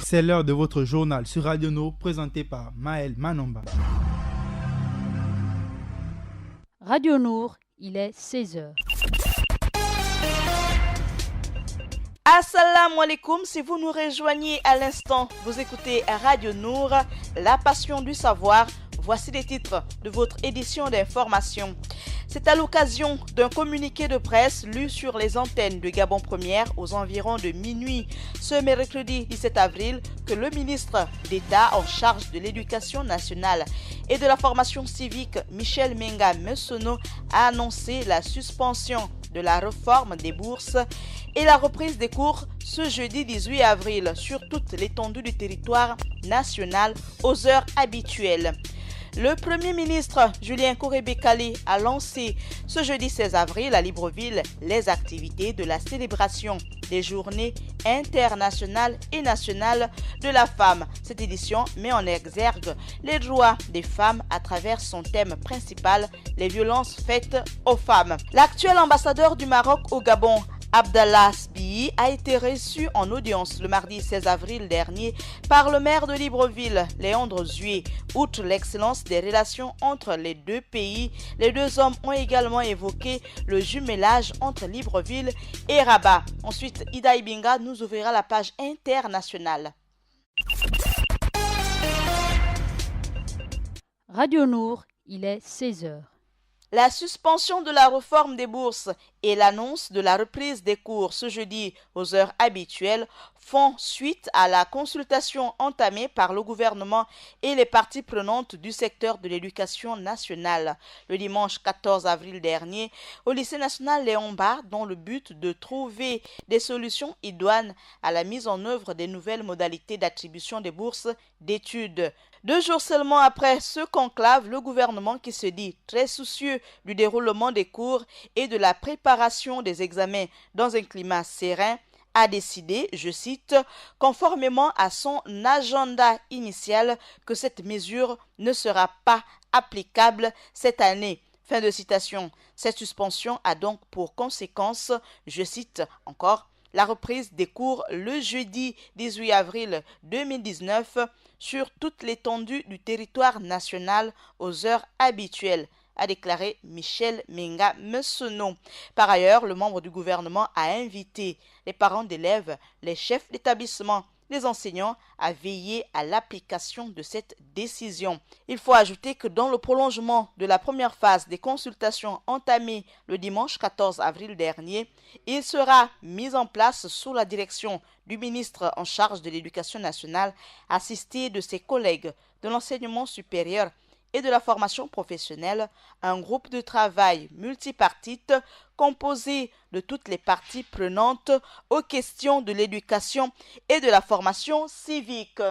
C'est l'heure de votre journal sur Radio Nour présenté par Maël Manomba. Radio Nour, il est 16h. Assalamu alaikum, si vous nous rejoignez à l'instant, vous écoutez Radio Nour, la passion du savoir. Voici les titres de votre édition d'information. C'est à l'occasion d'un communiqué de presse lu sur les antennes de Gabon Première aux environs de minuit ce mercredi 17 avril que le ministre d'État en charge de l'éducation nationale et de la formation civique, Michel Menga Messono, a annoncé la suspension de la réforme des bourses et la reprise des cours ce jeudi 18 avril sur toute l'étendue du territoire national aux heures habituelles. Le Premier ministre Julien Kouré-Bekale a lancé ce jeudi 16 avril à Libreville les activités de la célébration des journées internationales et nationales de la femme. Cette édition met en exergue les droits des femmes à travers son thème principal, les violences faites aux femmes. L'actuel ambassadeur du Maroc au Gabon, Abdallah Sbii, a été reçu en audience le mardi 16 avril dernier par le maire de Libreville, Léandre Zué. Outre l'excellence des relations entre les deux pays, les deux hommes ont également évoqué le jumelage entre Libreville et Rabat. Ensuite, Ida Ibinga nous ouvrira la page internationale. Radio Nour, il est 16h. La suspension de la réforme des bourses et l'annonce de la reprise des cours ce jeudi aux heures habituelles font suite à la consultation entamée par le gouvernement et les parties prenantes du secteur de l'éducation nationale le dimanche 14 avril dernier au lycée national Léon Bar dans le but de trouver des solutions idoines à la mise en œuvre des nouvelles modalités d'attribution des bourses d'études. 2 jours seulement après ce conclave, le gouvernement qui se dit très soucieux du déroulement des cours et de la préparation des examens dans un climat serein a décidé, je cite, conformément à son agenda initial, que cette mesure ne sera pas applicable cette année. Fin de citation. Cette suspension a donc pour conséquence, je cite encore, la reprise des cours le jeudi 18 avril 2019 sur toute l'étendue du territoire national aux heures habituelles, a déclaré Michel Menga Messono. Par ailleurs, le membre du gouvernement a invité les parents d'élèves, les chefs d'établissement, les enseignants à veiller à l'application de cette décision. Il faut ajouter que dans le prolongement de la première phase des consultations entamées le dimanche 14 avril dernier, il sera mis en place sous la direction du ministre en charge de l'éducation nationale, assisté de ses collègues de l'enseignement supérieur et de la formation professionnelle, un groupe de travail multipartite composé de toutes les parties prenantes aux questions de l'éducation et de la formation civique.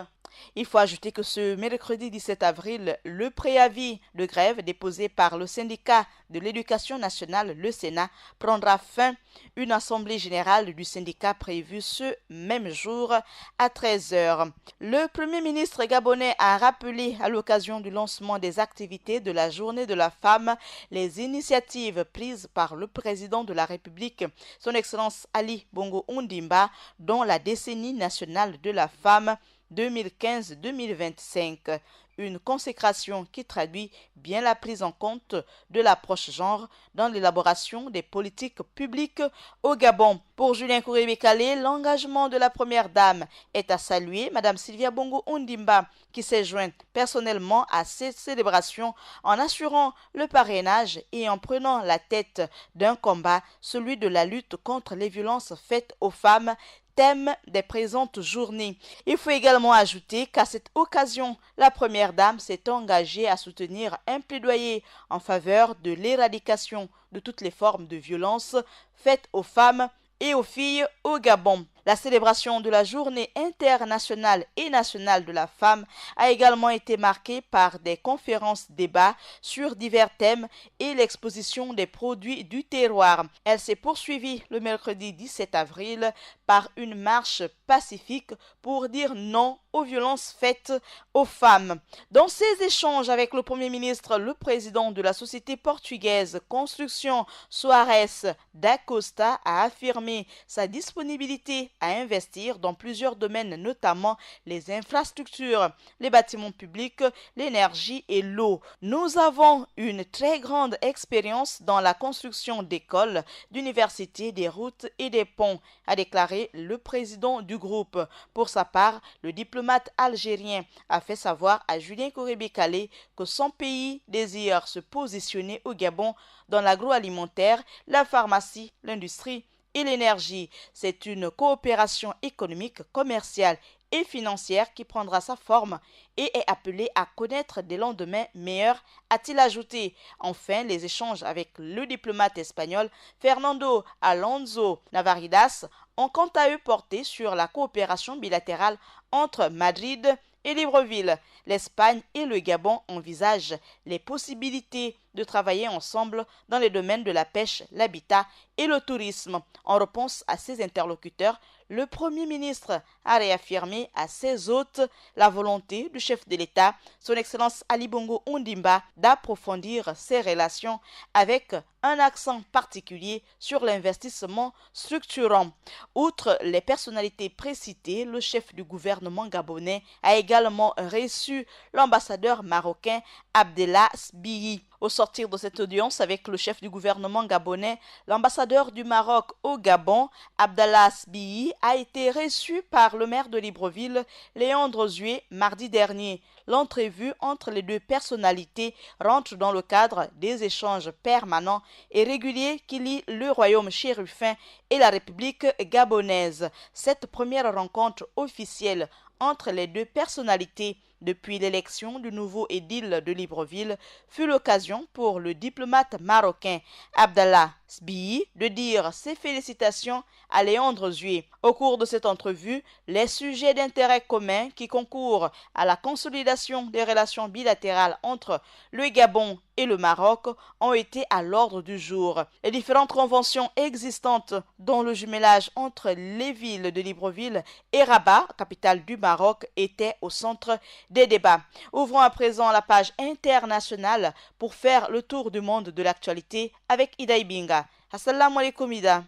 Il faut ajouter que ce mercredi 17 avril, le préavis de grève déposé par le syndicat de l'éducation nationale, le Sénat, prendra fin. Une assemblée générale du syndicat prévue ce même jour à 13h. Le Premier ministre gabonais a rappelé à l'occasion du lancement des activités de la Journée de la femme les initiatives prises par le président de la République, son Excellence Ali Bongo Ondimba, dans la décennie nationale de la femme 2015-2025, une consécration qui traduit bien la prise en compte de l'approche genre dans l'élaboration des politiques publiques au Gabon. Pour Julien Kouré-Bekale, l'engagement de la première dame est à saluer. Madame Sylvia Bongo Ondimba, qui s'est jointe personnellement à cette célébration en assurant le parrainage et en prenant la tête d'un combat, celui de la lutte contre les violences faites aux femmes, thème des présentes journées. Il faut également ajouter qu'à cette occasion, la première dame s'est engagée à soutenir un plaidoyer en faveur de l'éradication de toutes les formes de violence faites aux femmes et aux filles au Gabon. La célébration de la Journée internationale et nationale de la femme a également été marquée par des conférences-débats sur divers thèmes et l'exposition des produits du terroir. Elle s'est poursuivie le mercredi 17 avril par une marche pacifique pour dire non aux violences faites aux femmes. Dans ses échanges avec le Premier ministre, le président de la société portugaise Construction Soares da Costa a affirmé sa disponibilité à investir dans plusieurs domaines, notamment les infrastructures, les bâtiments publics, l'énergie et l'eau. Nous avons une très grande expérience dans la construction d'écoles, d'universités, des routes et des ponts, a déclaré le président du groupe. Pour sa part, le diplomate algérien a fait savoir à Julien Korébé-Kalé que son pays désire se positionner au Gabon dans l'agroalimentaire, la pharmacie, l'industrie et l'énergie. C'est une coopération économique, commerciale et financière qui prendra sa forme et est appelée à connaître des lendemains meilleurs, a-t-il ajouté. Enfin, les échanges avec le diplomate espagnol Fernando Alonso Navarridas ont quant à eux porté sur la coopération bilatérale entre Madrid et Libreville. L'Espagne et le Gabon envisagent les possibilités de travailler ensemble dans les domaines de la pêche, l'habitat et le tourisme. En réponse à ses interlocuteurs, le Premier ministre a réaffirmé à ses hôtes la volonté du chef de l'État, son Excellence Ali Bongo Ondimba, d'approfondir ses relations avec un accent particulier sur l'investissement structurant. Outre les personnalités précitées, le chef du gouvernement gabonais a également reçu l'ambassadeur marocain Abdellah Sbihi. Au sortir de cette audience avec le chef du gouvernement gabonais, l'ambassadeur du Maroc au Gabon, Abdallah Sbihi, a été reçu par le maire de Libreville, Léandre Zué, mardi dernier. L'entrevue entre les deux personnalités rentre dans le cadre des échanges permanents et réguliers qui lient le royaume chérifin et la République gabonaise. Cette première rencontre officielle entre les deux personnalités depuis l'élection du nouveau édile de Libreville fut l'occasion pour le diplomate marocain Abdallah Sbihi de dire ses félicitations à Léandre Zué. Au cours de cette entrevue, les sujets d'intérêt commun qui concourent à la consolidation des relations bilatérales entre le Gabon et le Maroc ont été à l'ordre du jour. Les différentes conventions existantes, dont le jumelage entre les villes de Libreville et Rabat, capitale du Maroc, étaient au centre des débats. Ouvrons à présent la page internationale pour faire le tour du monde de l'actualité avec Ida Ibinga. Assalamu alaikum Ida.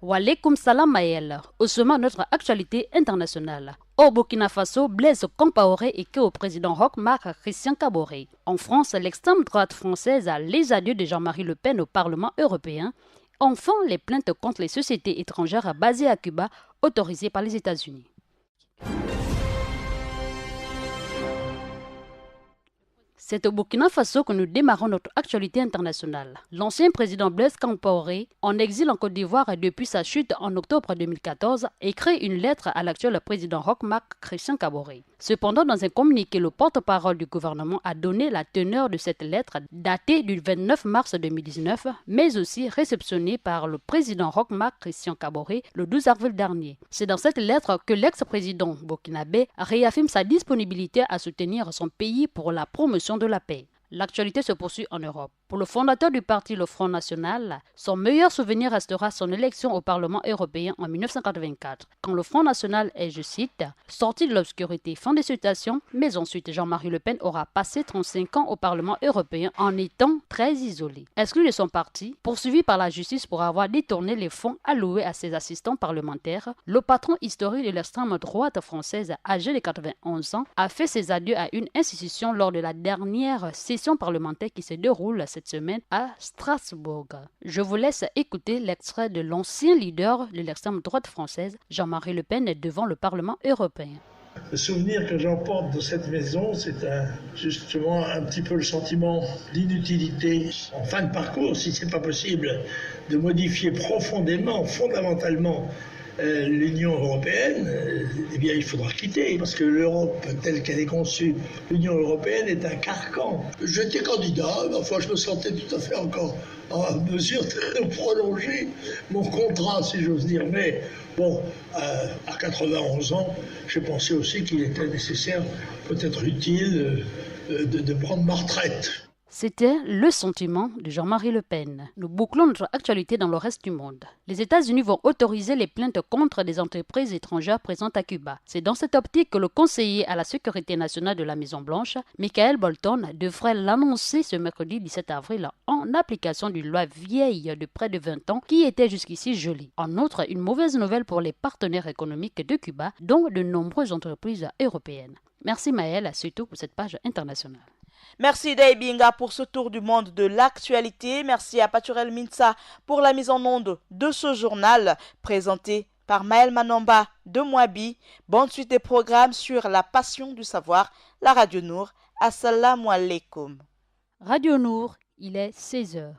Wa alaikum salam Maël. Au sommet de notre actualité internationale. Au Burkina Faso, Blaise Compaoré et que au président Roch Marc Christian Kaboré. En France, l'extrême droite française a les adieux de Jean-Marie Le Pen au Parlement européen. Enfin, les plaintes contre les sociétés étrangères basées à Cuba, autorisées par les États-Unis. C'est au Burkina Faso que nous démarrons notre actualité internationale. L'ancien président Blaise Compaoré, en exil en Côte d'Ivoire depuis sa chute en octobre 2014, écrit une lettre à l'actuel président Roch Marc Christian Kaboré. Cependant, dans un communiqué, le porte-parole du gouvernement a donné la teneur de cette lettre datée du 29 mars 2019, mais aussi réceptionnée par le président Roch Marc Christian Kaboré le 12 avril dernier. C'est dans cette lettre que l'ex-président burkinabé réaffirme sa disponibilité à soutenir son pays pour la promotion de la paix. L'actualité se poursuit en Europe. Pour le fondateur du parti Le Front National, son meilleur souvenir restera son élection au Parlement européen en 1984, quand le Front National est, je cite, sorti de l'obscurité. Fin de citation, mais ensuite Jean-Marie Le Pen aura passé 35 ans au Parlement européen en étant très isolé. Exclu de son parti, poursuivi par la justice pour avoir détourné les fonds alloués à ses assistants parlementaires, le patron historique de l'extrême droite française, âgé de 91 ans, a fait ses adieux à une institution lors de la dernière session parlementaire qui se déroule cette semaine à Strasbourg. Je vous laisse écouter l'extrait de l'ancien leader de l'extrême droite française, Jean-Marie Le Pen, devant le Parlement européen. Le souvenir que j'emporte de cette maison, c'est justement un petit peu le sentiment d'inutilité. En fin de parcours, si c'est pas possible de modifier profondément, fondamentalement, l'Union européenne, eh bien il faudra quitter, parce que l'Europe telle qu'elle est conçue, l'Union européenne est un carcan. J'étais candidat, enfin je me sentais tout à fait encore en mesure de prolonger mon contrat, si j'ose dire, mais bon, à 91 ans, j'ai pensé aussi qu'il était nécessaire, peut-être utile, de prendre ma retraite. C'était le sentiment de Jean-Marie Le Pen. Nous bouclons notre actualité dans le reste du monde. Les États-Unis vont autoriser les plaintes contre des entreprises étrangères présentes à Cuba. C'est dans cette optique que le conseiller à la sécurité nationale de la Maison-Blanche, Michael Bolton, devrait l'annoncer ce mercredi 17 avril en application d'une loi vieille de près de 20 ans qui était jusqu'ici gelée. En outre, une mauvaise nouvelle pour les partenaires économiques de Cuba, dont de nombreuses entreprises européennes. Merci Maëlle, surtout pour cette page internationale. Merci Daibinga pour ce tour du monde de l'actualité. Merci à Paturel Minsa pour la mise en onde de ce journal présenté par Maël Manamba de Mouabi. Bonne suite des programmes sur la passion du savoir, la Radio Nour. Assalamu alaikum. Radio Nour, il est 16h.